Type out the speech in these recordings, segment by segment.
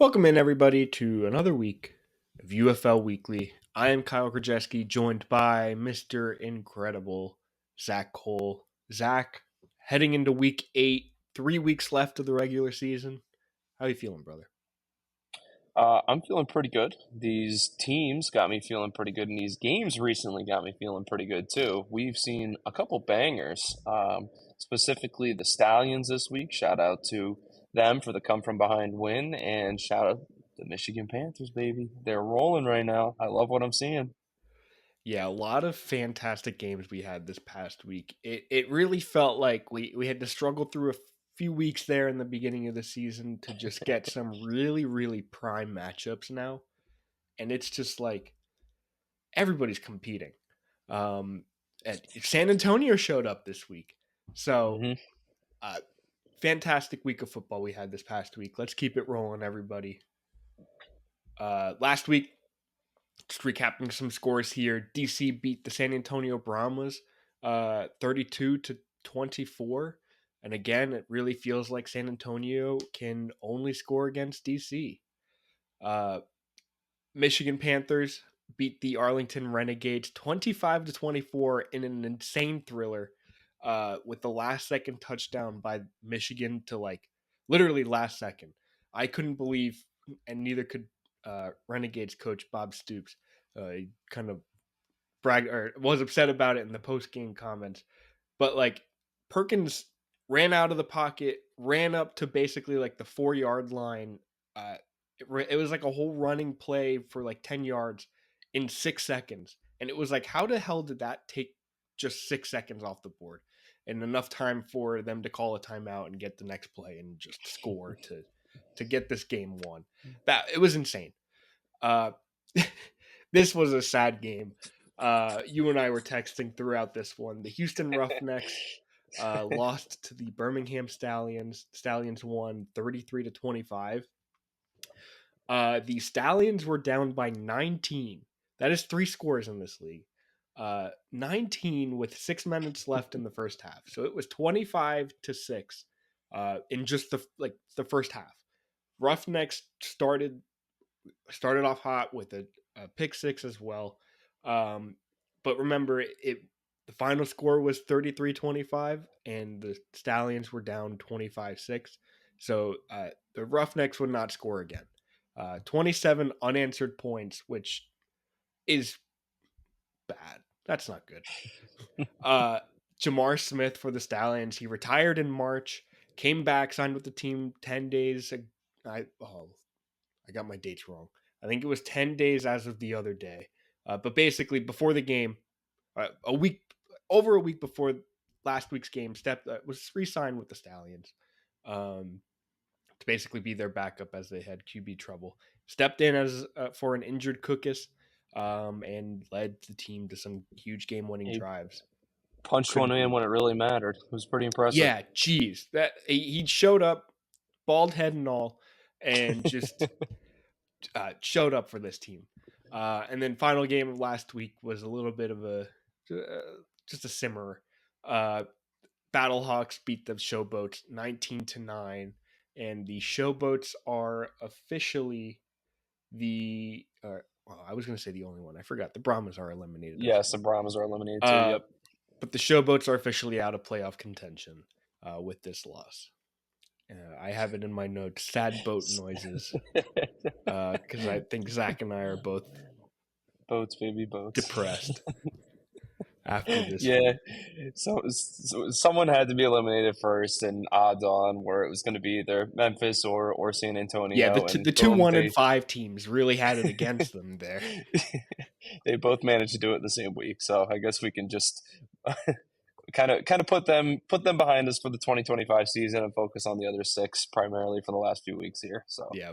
Welcome in, everybody, to another week of UFL Weekly. I am Kyle Krajewski, joined by Mr. Incredible Zach Cole. Zach, heading into week 8, 3 weeks left of the regular season. How you feeling, brother? I'm feeling pretty good. These teams got me feeling pretty good, and these games recently got me feeling pretty good too. We've seen a couple bangers, specifically the Stallions this week. Shout out to them for the come from behind win, and shout out the Michigan Panthers, baby. They're rolling right now. I love what I'm seeing. Yeah, a lot of fantastic games we had this past week. It really felt like we had to struggle through a few weeks there in the beginning of the season to just get some really, really prime matchups now. And it's just like everybody's competing. Um, San Antonio showed up this week. So, hmm uh, fantastic week of football we had this past week. Let's keep it rolling, everybody. Last week, just recapping some scores here. DC beat the San Antonio Brahmas 32 to 24. And again, it really feels like San Antonio can only score against DC. Uh, Michigan Panthers beat the Arlington Renegades 25 to 24 in an insane thriller with the last second touchdown by Michigan to like literally last second. I couldn't believe, and neither could Renegades coach Bob Stoops. He kind of bragged or was upset about it in the post game comments. But like Perkins ran out of the pocket, ran up to basically like the 4 yard line. It was like a whole running play for like 10 yards in 6 seconds. And it was like, how the hell did that take just 6 seconds off the board and enough time for them to call a timeout and get the next play and just score to get this game won? That it was insane. Uh, this was a sad game. You and I were texting throughout this one. The Houston Roughnecks lost to the Birmingham Stallions. Stallions won 33 to 25. The Stallions were down by 19. That is 3 scores in this league. 19 with 6 minutes left in the first half. So it was 25 to 6 in just the first half. Roughnecks started off hot with a pick six as well. But remember, the final score was 33-25, and the Stallions were down 25-6. So the Roughnecks would not score again. 27 unanswered points, which is bad. That's not good. Jamar Smith for the Stallions. He retired in March, came back, signed with the team 10 days. I got my dates wrong. I think it was 10 days as of the other day. But basically, before the game, over a week before last week's game, was re-signed with the Stallions to basically be their backup as they had QB trouble. Stepped in as for an injured Cookus and led the team to some huge game-winning He drives. punched one in when it really mattered. It was pretty impressive. Yeah, geez, that he showed up, bald head and all, and just showed up for this team. And then final game of last week was a little bit of just a simmerer. Battlehawks beat the Showboats 19-9, and the Showboats are officially well, I was going to say the only one. I forgot. The Brahmas are eliminated. Yes, the Brahmas are eliminated too. Uh, Yep. but the Showboats are officially out of playoff contention with this loss. I have it in my notes. Sad boat noises, because I think Zach and I are both Boats, baby, boats. depressed after this. Yeah, so someone had to be eliminated first, and odds on where it was going to be either Memphis or San Yeah, Antonio, the and two boom, 1-5 teams really had it against them there. they both managed to do it the same week. So I guess we can just kind of put them behind us for the 2025 season and focus on the other six primarily for the last few weeks here. So Yeah,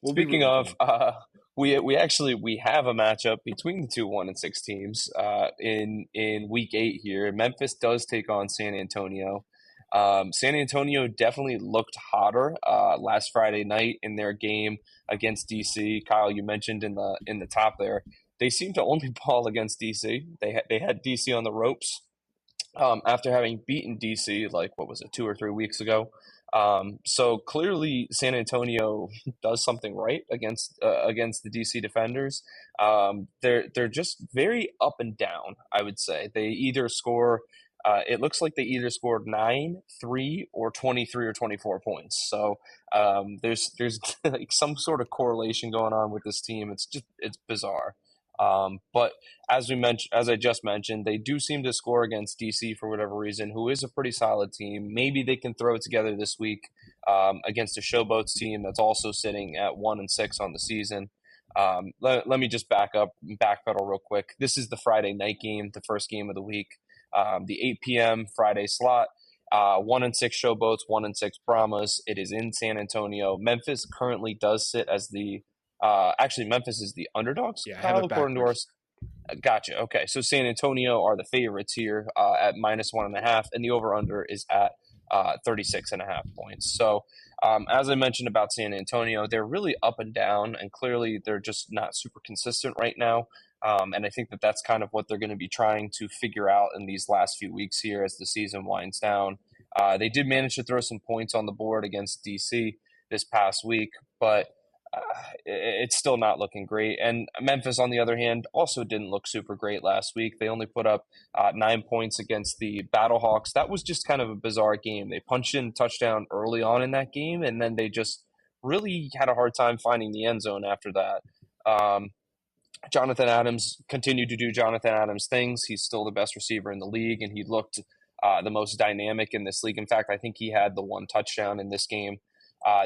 we'll be speaking rooting for of, them. we have a matchup between the two 1-6 teams in week 8 here. Memphis does take on San Antonio. San Antonio definitely looked hotter last Friday night in their game against DC. Kyle, you mentioned in the top there, they seem to only ball against DC. They had DC on the ropes after having beaten DC like what was it 2 or 3 weeks ago. So clearly, San Antonio does something right against the DC defenders. They're just very up and down. I would say they either score. It looks like they either scored 9, 3, or 23 or 24 points. So there's like some sort of correlation going on with this team. It's bizarre. But as I just mentioned, they do seem to score against DC for whatever reason, who is a pretty solid team. Maybe they can throw it together this week against a Showboats team that's also sitting at 1-6 on the season. Let me just backpedal real quick. This is the Friday night game, the first game of the week, the 8 p.m. Friday slot. 1-6 Showboats, 1-6 Brahmas. It is in San Antonio. Memphis currently does sit as the actually, Memphis is the underdogs, Yeah, I have Kyle, it according to our. backwards. Gotcha. Okay, so San Antonio are the favorites here at -1.5, and the over/under is at 36.5 points. So, as I mentioned about San Antonio, they're really up and down, and clearly they're just not super consistent right now. And I think that that's kind of what they're going to be trying to figure out in these last few weeks here as the season winds down. They did manage to throw some points on the board against DC this past week, but uh, it's still not looking great. And Memphis, on the other hand, also didn't look super great last week. They only put up 9 points against the Battlehawks. That was just kind of a bizarre game. They punched in a touchdown early on in that game, and then they just really had a hard time finding the end zone after that. Um, Jonathan Adams continued to do Jonathan Adams things. He's still the best receiver in the league, and he looked the most dynamic in this league. In fact, I think he had the one touchdown in this game.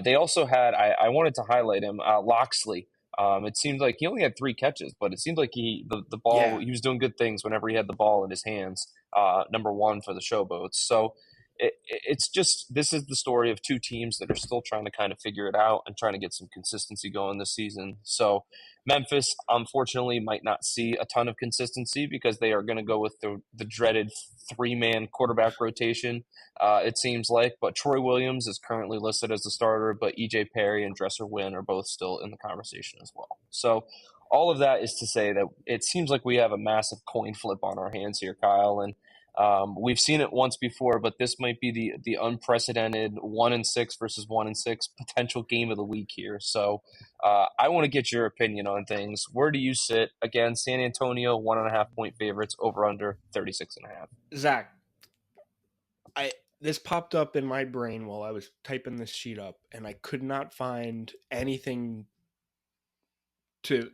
They also had, I wanted to highlight him, Loxley. It seemed like he only had 3 catches, but it seemed like the ball, Yeah, he was doing good things whenever he had the ball in his hands. Number one for the Showboats. So it's just, this is the story of two teams that are still trying to kind of figure it out and trying to get some consistency going this season. So Memphis, unfortunately, might not see a ton of consistency because they are going to go with the dreaded 3-man quarterback rotation, it seems like. But Troy Williams is currently listed as the starter, but EJ Perry and Dresser Wynn are both still in the conversation as well. So all of that is to say that it seems like we have a massive coin flip on our hands here, Kyle. And we've seen it once before, but this might be the unprecedented 1-6 versus 1-6 potential game of the week here. So I want to get your opinion on things. Where do you sit? Again, San Antonio 1.5 point favorites, over under 36.5. Zach, I this popped up in my brain while I was typing this sheet up, and I could not find anything to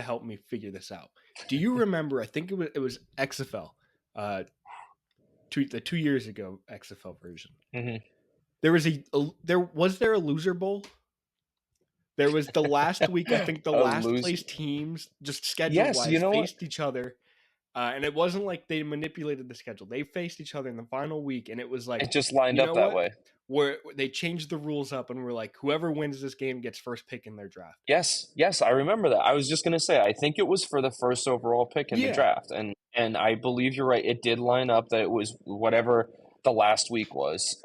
help me figure this out. Do you remember? I think it was XFL, uh, the 2 years ago XFL version. Mm-hmm. There was there a loser bowl. There was the last week. I think the A last lose. place teams, just schedule Yes, you wise, know what? faced each other. And it wasn't like they manipulated the schedule. They faced each other in the final week, and it was like, It just lined you up know that what? way. Where they changed the rules up, and we're like, whoever wins this game gets first pick in their draft. Yes, yes, I remember that. I was just going to say, I think it was for the first overall pick in the Yeah, draft, and I believe you're right. It did line up that it was whatever the last week was.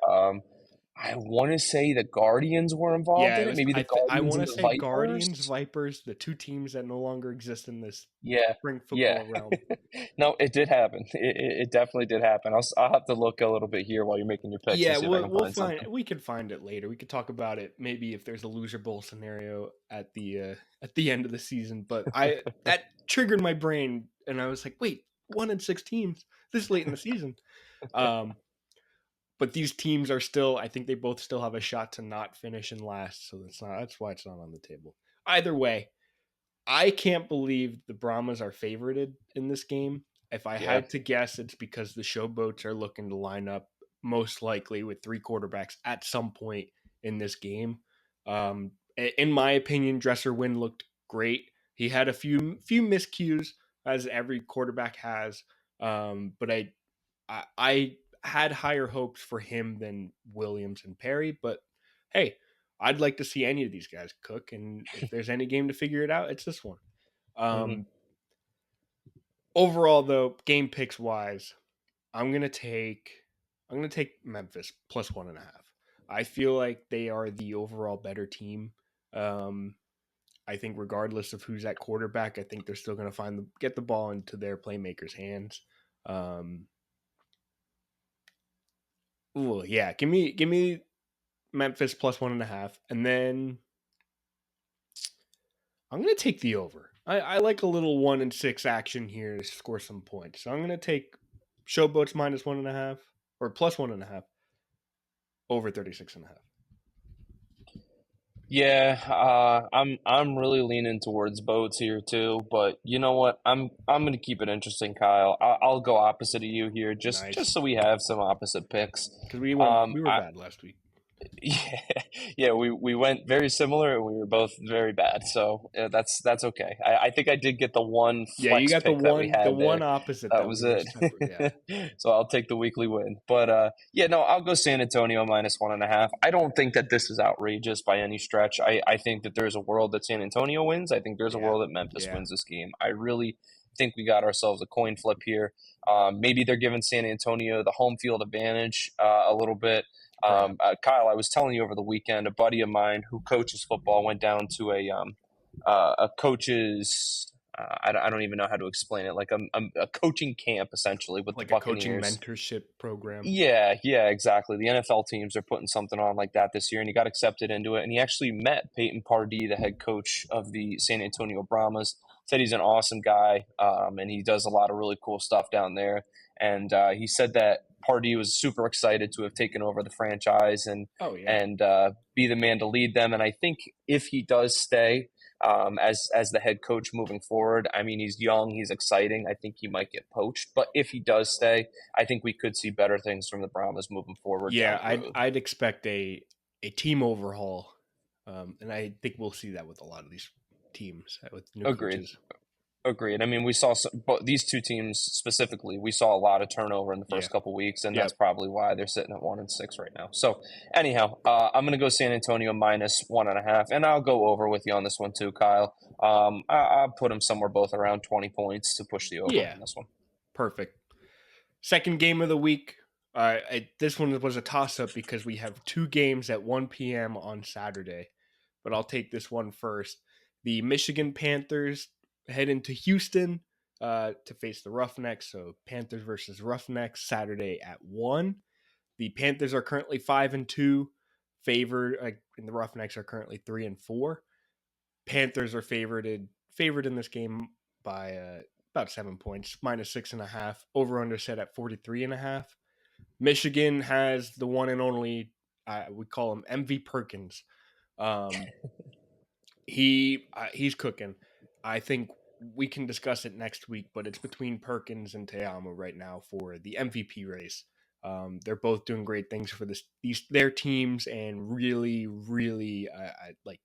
I want to say the Guardians were involved yeah. in It it. was. Maybe the I Guardians want and to the say Guardians, Vipers. Vipers, the two teams that no longer exist in this Yeah, spring yeah. football realm. No, it did happen. It definitely did happen. I'll have to look a little bit here while you're making your picks and Yeah, see if I can we'll find find. something. We can find it later. We could talk about it maybe if there's a loser bowl scenario at the end of the season. But I that triggered my brain, and I was like, wait, 1-6 teams this late in the season. Um, but these teams are still. I think they both still have a shot to not finish in last. So that's why it's not on the table. Either way, I can't believe the Brahmas are favorited in this game. If I Yeah. had to guess, it's because the Showboats are looking to line up most likely with 3 quarterbacks at some point in this game. In my opinion, Dresser Wynn looked great. He had a few miscues as every quarterback has, but I had higher hopes for him than Williams and Perry. But hey, I'd like to see any of these guys cook, and if there's any game to figure it out, it's this one. Hmm. Um, Overall, though, game picks wise, I'm gonna take Memphis plus 1.5. I feel like they are the overall better team. Um, I think regardless of who's at quarterback, I think they're still gonna get the ball into their playmakers' hands. Um, ooh, yeah, give me Memphis plus 1.5, and then I'm going to take the over. I like a little 1-6 action here to score some points. So I'm going to take Showboats minus 1.5 or plus 1.5 over 36.5. Yeah, I'm really leaning towards boats here too, but you know what? I'm gonna keep it interesting, Kyle. I'll go opposite of you here, just Nice. so we have some opposite picks. Because we were I bad last week. Yeah, yeah, we went very similar and we were both very bad. So that's okay. I think I did get the one Yeah, you flex got the pick that we one had there. opposite That that we was were separate. Yeah. it. So I'll take the weekly win. But yeah, no, I'll go San Antonio minus 1.5. I don't think that this is outrageous by any stretch. I think that there's a world that San Antonio wins. I think there's a Yeah. world that Memphis Yeah. wins this game. I really think we got ourselves a coin flip here. Maybe they're giving San Antonio the home field advantage a little bit. Perhaps. Kyle, I was telling you over the weekend, a buddy of mine who coaches football went down to a coach's. I don't even know how to explain it. Like a coaching camp essentially with the Like a coaching Buccaneers. mentorship program. Yeah, exactly. The NFL teams are putting something on like that this year, and he got accepted into it. And he actually met Peyton Pardee, the head coach of the San Antonio Brahmas. Said he's an awesome guy, and he does a lot of really cool stuff down there. And he said that Pardee was super excited to have taken over the franchise Oh yeah. and be the man to lead them. And I think if he does stay, as the head coach moving forward. I mean, he's young, he's exciting. I think he might get poached, but if he does stay, I think we could see better things from the Brahmas moving forward down Yeah, the road. I'd expect a team overhaul, and I think we'll see that with a lot of these teams with new Agreed. coaches. Agreed. I mean, we saw but these two teams specifically. We saw a lot of turnover in the Yeah. first couple weeks, and that's Yep. probably why they're sitting at 1-6 right now. So, anyhow, I'm going to go San Antonio minus 1.5, and I'll go over with you on this one too, Kyle. I'll put them somewhere both around 20 points to push the over Yeah. on this one. Perfect. Second game of the week. This one was a toss-up because we have two games at 1 p.m. on Saturday, but I'll take this one first. The Michigan Panthers head into Houston to face the Roughnecks. So Panthers versus Roughnecks Saturday at 1. The Panthers are currently 5-2, favored, and the Roughnecks are currently 3-4. Panthers are favored in this game by about 7 points, minus 6.5. Over under set at 43.5. Michigan has the one and only, we call him MV Perkins. He's cooking. I think we can discuss it next week, but it's between Perkins and Te'amu right now for the MVP race. They're both doing great things for their teams, and really like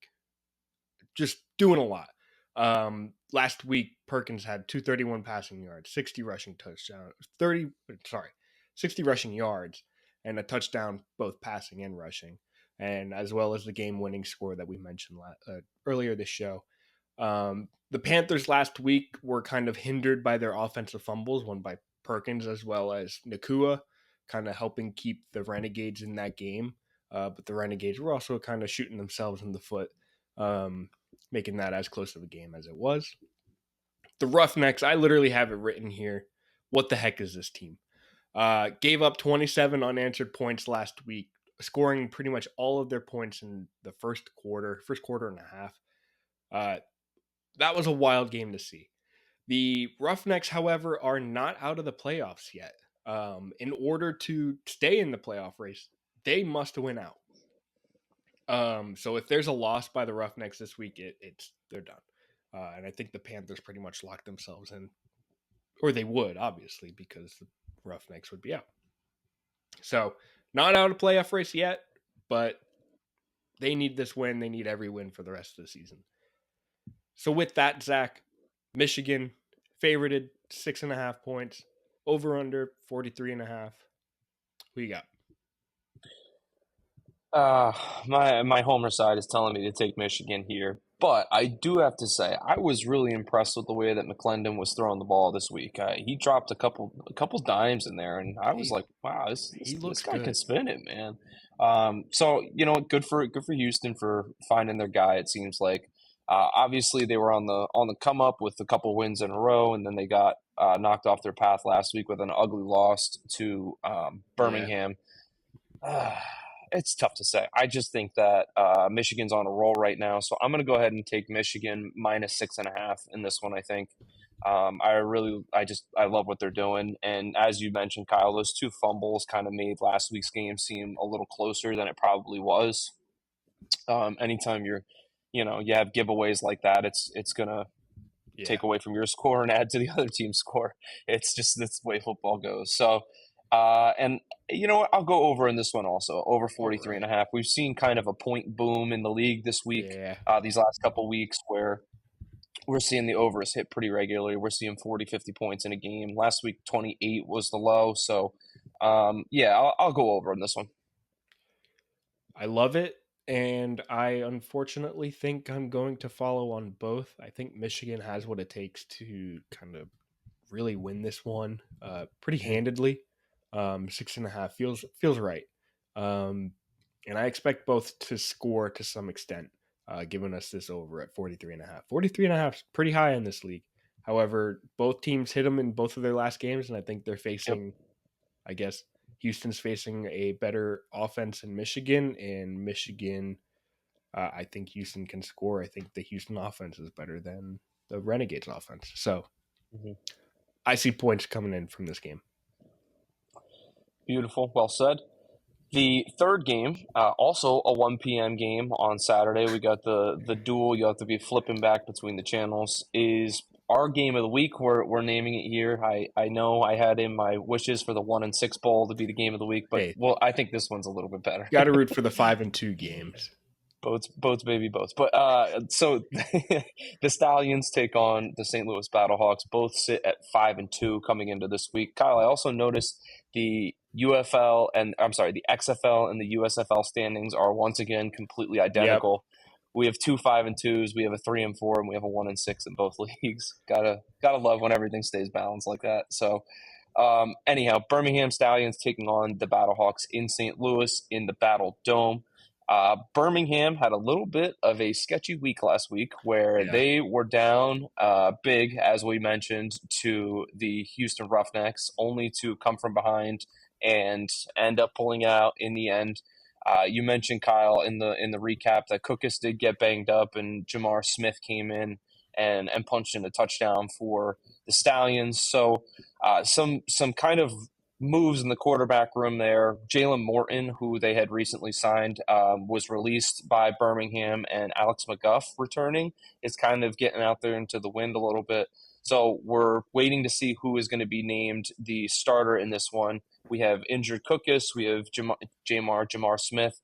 just doing a lot. Last week Perkins had 231 passing yards, 60 rushing touchdowns, 60 rushing yards, and a touchdown both passing and rushing, and as well as the game-winning score that we mentioned earlier this show. The Panthers last week were kind of hindered by their offensive fumbles, one by Perkins as well as Nakua, kind of helping keep the Renegades in that game. But the Renegades were also kind of shooting themselves in the foot, making that as close of a game as it was. The Roughnecks, I literally have it written here. What the heck is this team? Gave up 27 unanswered points last week, scoring pretty much all of their points in the first quarter and a half. That was a wild game to see. The Roughnecks, however, are not out of the playoffs yet. In order to stay in the playoff race, they must win out. So if there's a loss by the Roughnecks this week, they're done. And I think the Panthers pretty much locked themselves in, or they would, obviously, because the Roughnecks would be out. So not out of playoff race yet, but they need this win. They need every win for the rest of the season. So with that, Zach, Michigan favorited 6.5 points, over under 43.5. Who you got? My homer side is telling me to take Michigan here, but I do have to say I was really impressed with the way that McClendon was throwing the ball this week. He dropped a couple dimes in there, and I was like, wow, He this looks guy can good. spin it, man. So you know, good for Houston for finding their guy. It seems like obviously they were on the come up with a couple wins in a row, and then they got knocked off their path last week with an ugly loss to Yeah. Birmingham. it's tough to say. I just think that Michigan's on a roll right now, so I'm going to go ahead and take Michigan minus 6.5 in this one. I think I love what they're doing, and as you mentioned, Kyle, those two fumbles kind of made last week's game seem a little closer than it probably was. Anytime you have giveaways like that, it's gonna Yeah. take away from your score and add to the other team's score. It's just that's the way football goes. So, and you know what? I'll go over in this one also, over All 43 and right. a half. We've seen kind of a point boom in the league this week, Yeah. these last couple weeks where we're seeing the overs hit pretty regularly. We're seeing 40, 50 points in a game. Last week, 28 was the low. So, yeah, I'll go over in this one. I love it. And I unfortunately think I'm going to follow on both. I think Michigan has what it takes to kind of really win this one pretty Mhm. handedly. 6.5 feels right. Um, and I expect both to score to some extent, giving us this over at 43.5. 43.5 is pretty high in this league. However, both teams hit them in both of their last games, and I think they're Yep. facing, I guess, Houston's facing a better offense in Michigan, and Michigan, I think Houston can score. I think the Houston offense is better than the Renegades offense. So Mhm. I see points coming in from this game. Beautiful. Well said. The third game, also a 1 p.m. game on Saturday. We got the duel. You have to be flipping back between the channels. Is our game of the week. We're naming it here. I know I had in my wishes for the 1-6 bowl to be the game of the week, but Hey, well, I think this one's a little bit better. got to root for the 5-2 games. Boats, baby, boats. But so the Stallions take on the St. Louis Battlehawks. Both sit at 5-2 coming into this week. Kyle, I also noticed the UFL and I'm sorry, the XFL and the USFL standings are once again completely Yep. identical. We have two 5-2s, we have a 3-4, and we have a 1-6 in both leagues. Gotta love when everything stays balanced like that. So anyhow, Birmingham Stallions taking on the Battlehawks in St. Louis in the Battle Dome. Birmingham had a little bit of a sketchy week last week where Yeah. they were down big, as we mentioned, to the Houston Roughnecks, only to come from behind and end up pulling out in the end. You mentioned, Kyle, in the recap that Cookus did get banged up and Jamar Smith came in and punched in a touchdown for the Stallions. So some kind of moves in the quarterback room there. Jalen Morton, who they had recently signed, was released by Birmingham, and Alex McGuff returning is kind of getting out there into the wind a little bit. So we're waiting to see who is going to be named the starter in this one. We have injured Cookus, we have Jamar Smith,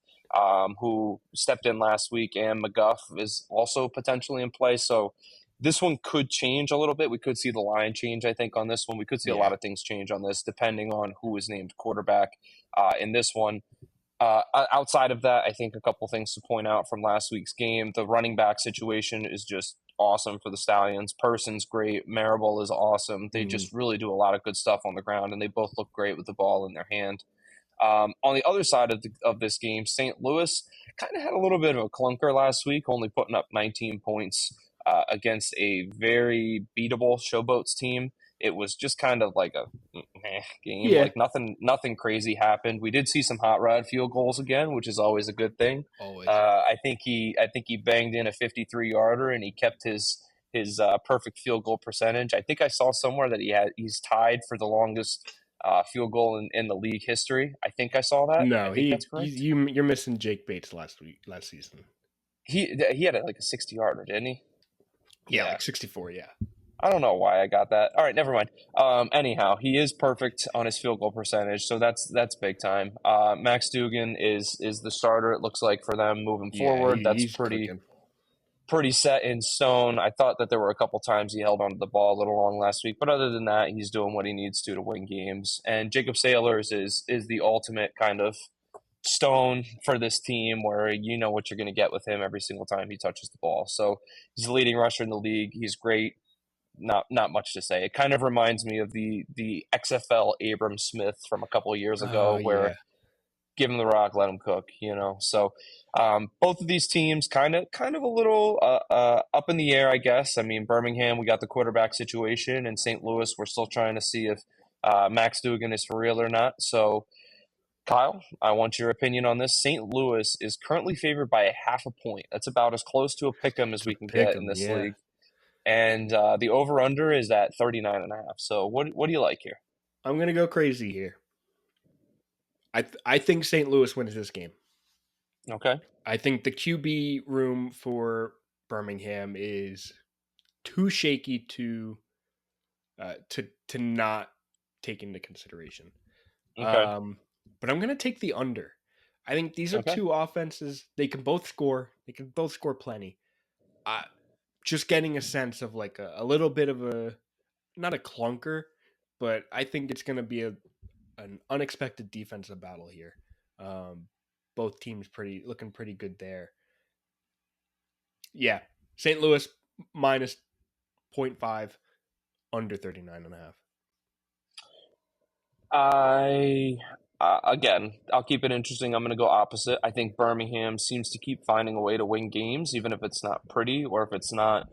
who stepped in last week, and McGuff is also potentially in play. So this one could change a little bit. We could see the line change, I think, on this one. We could see a lot Yeah. of things change on this, depending on who is named quarterback in this one. Outside of that, I think a couple things to point out from last week's game. The running back situation is just awesome for the Stallions. Person's great. Marable is awesome. They Mm, just really do a lot of good stuff on the ground, and they both look great with the ball in their hand. On the other side of this game, St. Louis kind of had a little bit of a clunker last week, only putting up 19 points against a very beatable Showboats team. It was just kind of like a game. yeah. Like nothing crazy happened. We did see some hot rod field goals again, which is always a good thing. Always. I think he banged in a 53 yarder and he kept his perfect field goal percentage. I think I saw somewhere that he's tied for the longest field goal in the league history. I think I saw that. I No, think that's he correct. you're missing Jake Bates last season. He had like a 60 yarder, didn't he? Yeah, Yeah. like 64. Yeah. I don't know why I got that. All right, never mind. Anyhow, he is perfect on his field goal percentage, so that's big time. Max Dugan is the starter. It looks like for them moving Yeah, forward. That's he's cooking. pretty set in stone. I thought that there were a couple times he held onto the ball a little long last week, but other than that, he's doing what he needs to win games. And Jacob Sailors is the ultimate kind of stone for this team where you know what you're going to get with him every single time he touches the ball. So he's the leading rusher in the league. He's great. Not much to say. It kind of reminds me of the XFL Abram Smith from a couple of years Oh ago yeah. where give him the rock, let him cook, you know. So both of these teams kind of a little up in the air, I guess. I mean, Birmingham, we got the quarterback situation, and St. Louis, we're still trying to see if Max Dugan is for real or not. So Kyle, I want your opinion on this. St. Louis is currently favored by a half a point. That's about as close to a pick 'em as To we can pick get in them, this yeah. league. And the over under is at 39.5. So what do you like here? I'm gonna go crazy here. I think St. Louis wins this game. Okay. I think the QB room for Birmingham is too shaky to not take into consideration. Okay. But I'm gonna take the under. I think these are Okay. two offenses. They can both score. They can both score plenty. Just getting a sense of like a little bit of a not a clunker, but I think it's gonna be an unexpected defensive battle here. Um, both teams looking pretty good there. Yeah, St. Louis minus zero point 0.5 under 39.5. I again, I'll keep it interesting. I'm going to go opposite. I think Birmingham seems to keep finding a way to win games, even if it's not pretty or if it's not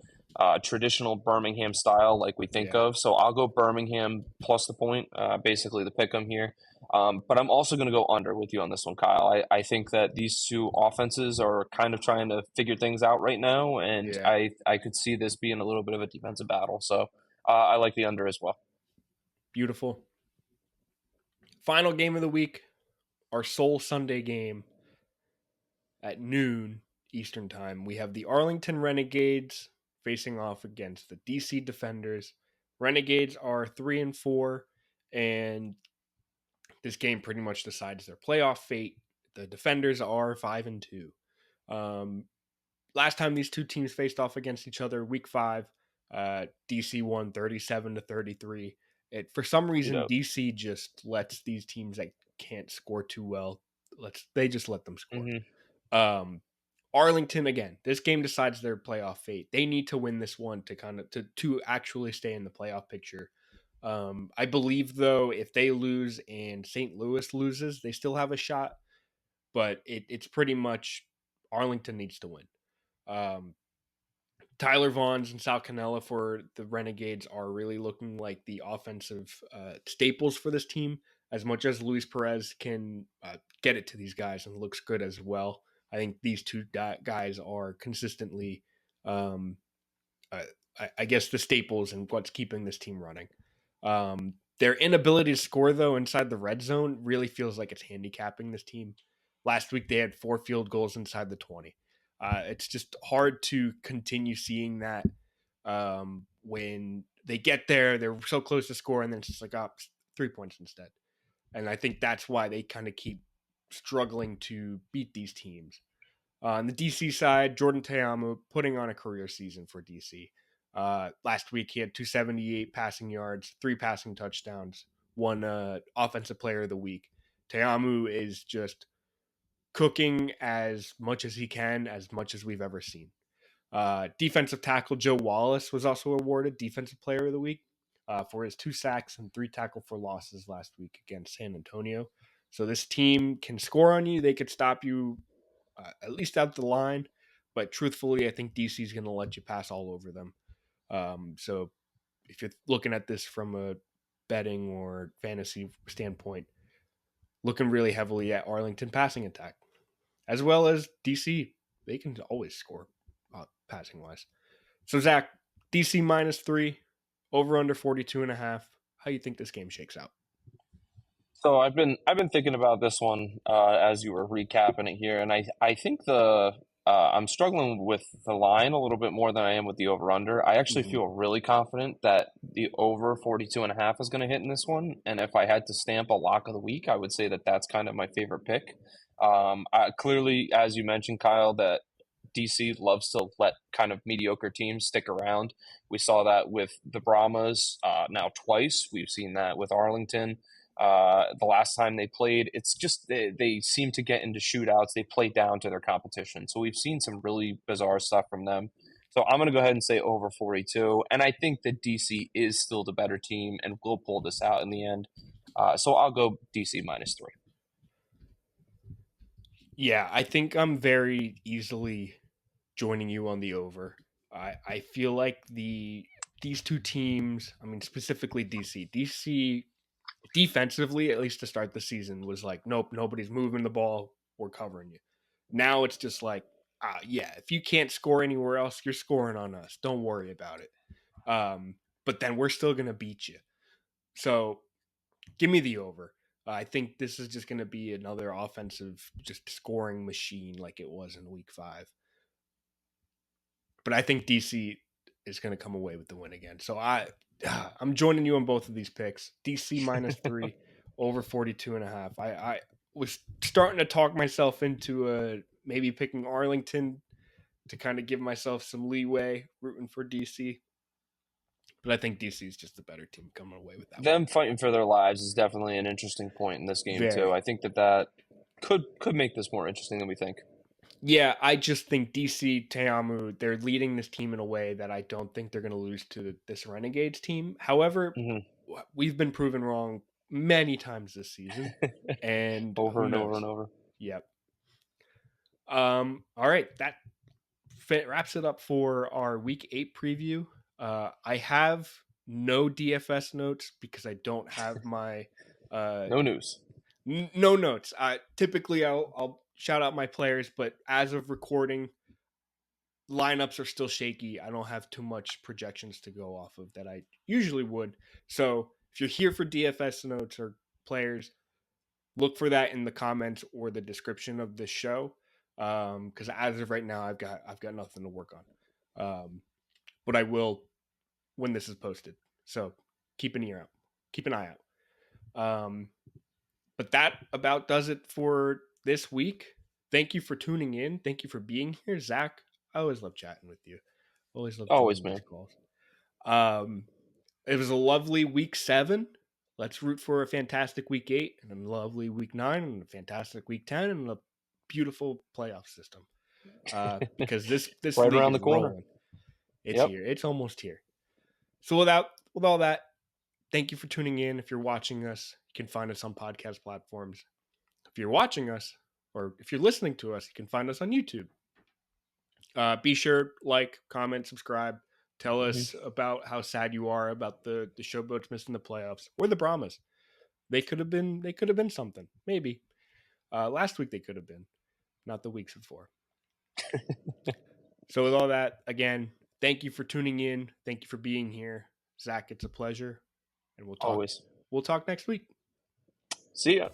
traditional Birmingham style like we think Yeah, of. So I'll go Birmingham plus the point, basically the pick 'em here. But I'm also going to go under with you on this one, Kyle. I think that these two offenses are kind of trying to figure things out right now, and yeah, I could see this being a little bit of a defensive battle. So I like the under as well. beautiful. Final game of the week, our sole Sunday game at noon Eastern time. We have the Arlington Renegades facing off against the DC Defenders. Renegades are 3-4, and this game pretty much decides their playoff fate. The Defenders are 5-2. Um, last time these two teams faced off against each other, Week 5, DC won 37-33. For some reason, Yep. DC just lets these teams that can't score too well. They just let them score. Hmm. Um, Arlington again. This game decides their playoff fate. They need to win this one to to actually stay in the playoff picture. I believe though, if they lose and St. Louis loses, they still have a shot. But it's pretty much Arlington needs to win. Um, Tyler Vaughns and Sal Cannella for the Renegades are really looking like the offensive staples for this team. As much as Luis Perez can get it to these guys and looks good as well, I think these two guys are consistently, um, uh, I guess, the staples and what's keeping this team running. Their inability to score, though, inside the red zone really feels like it's handicapping this team. Last week, they had 4 field goals inside the 20. It's just hard to continue seeing that when they get there, they're so close to score, and then it's just like, 3 points instead. And I think that's why they kind of keep struggling to beat these teams. On the DC side, Jordan Teamu putting on a career season for DC. Last week, he had 278 passing yards, 3 passing touchdowns, one offensive player of the week. Teamu is just cooking as much as he can, as much as we've ever seen. Defensive tackle Joe Wallace was also awarded Defensive Player of the Week for his 2 sacks and 3 tackle for losses last week against San Antonio. So this team can score on you. They could stop you at least out the line. But truthfully, I think DC is going to let you pass all over them. So if you're looking at this from a betting or fantasy standpoint, looking really heavily at Arlington passing attack, as well as DC. They can always score passing wise. So Zach, DC -3, over under 42.5. How do you think this game shakes out? So I've been thinking about this one as you were recapping it here, and I think the I'm struggling with the line a little bit more than I am with the over under. I actually Mm-hmm. feel really confident that the over 42.5 is going to hit in this one, and if I had to stamp a lock of the week, I would say that that's kind of my favorite pick. Clearly, as you mentioned, Kyle, that DC loves to let kind of mediocre teams stick around. We saw that with the Brahmas now twice. We've seen that with Arlington. The last time they played, it's just they seem to get into shootouts. They play down to their competition. So we've seen some really bizarre stuff from them. So I'm going to go ahead and say over 42. And I think that DC is still the better team and will pull this out in the end. So I'll go DC -3. Yeah, I think I'm very easily joining you on the over. I feel like these two teams, I mean specifically DC. DC defensively, at least to start the season, was like, nope, nobody's moving the ball. We're covering you. Now it's just like, yeah, if you can't score anywhere else, you're scoring on us. Don't worry about it. But then we're still going to beat you. So give me the over. I think this is just going to be another offensive, just scoring machine like it was in week 5. But I think DC is going to come away with the win again. So I'm joining you on both of these picks. DC -3 over 42.5. I was starting to talk myself into maybe picking Arlington to kind of give myself some leeway rooting for DC. But I think DC is just the better team coming away with that Them one. fighting for their lives is definitely an interesting point in this game too. Very. I think that could make this more interesting than we think. Yeah, I just think DC Teamu, they're leading this team in a way that I don't think they're going to lose to this Renegades team. However, Mm-hmm. we've been proven wrong many times this season, and Over who and over and knows? over. Yep. All right, that wraps it up for our Week 8 preview. I have no DFS notes because I don't have my No news. no notes. Typically, I'll shout out my players, but as of recording, lineups are still shaky. I don't have too much projections to go off of that I usually would. So if you're here for DFS notes or players, look for that in the comments or the description of this show. Because as of right now, I've got nothing to work on. But I will when this is posted. So keep an ear out, keep an eye out. But that about does it for this week. Thank you for tuning in. Thank you for being here, Zach. I always love chatting with you. Always love Always, joining these man. calls. Um, it was a lovely week 7. Let's root for a fantastic week 8 and a lovely week 9 and a fantastic week 10 and a beautiful playoff system. Because this Right league around is the corner. rolling. It's Yep. here. It's almost here. So with all that, thank you for tuning in. If you're watching us, you can find us on podcast platforms. If you're watching us or if you're listening to us, you can find us on YouTube. Be sure, like, comment, subscribe. Tell us Mm-hmm. about how sad you are about the Showboats missing the playoffs or the Brahmas. They could have been something. Maybe. Last week they could have been, not the weeks before. So with all that, again, thank you for tuning in. Thank you for being here. Zach, it's a pleasure. And Always. we'll talk next week. See ya.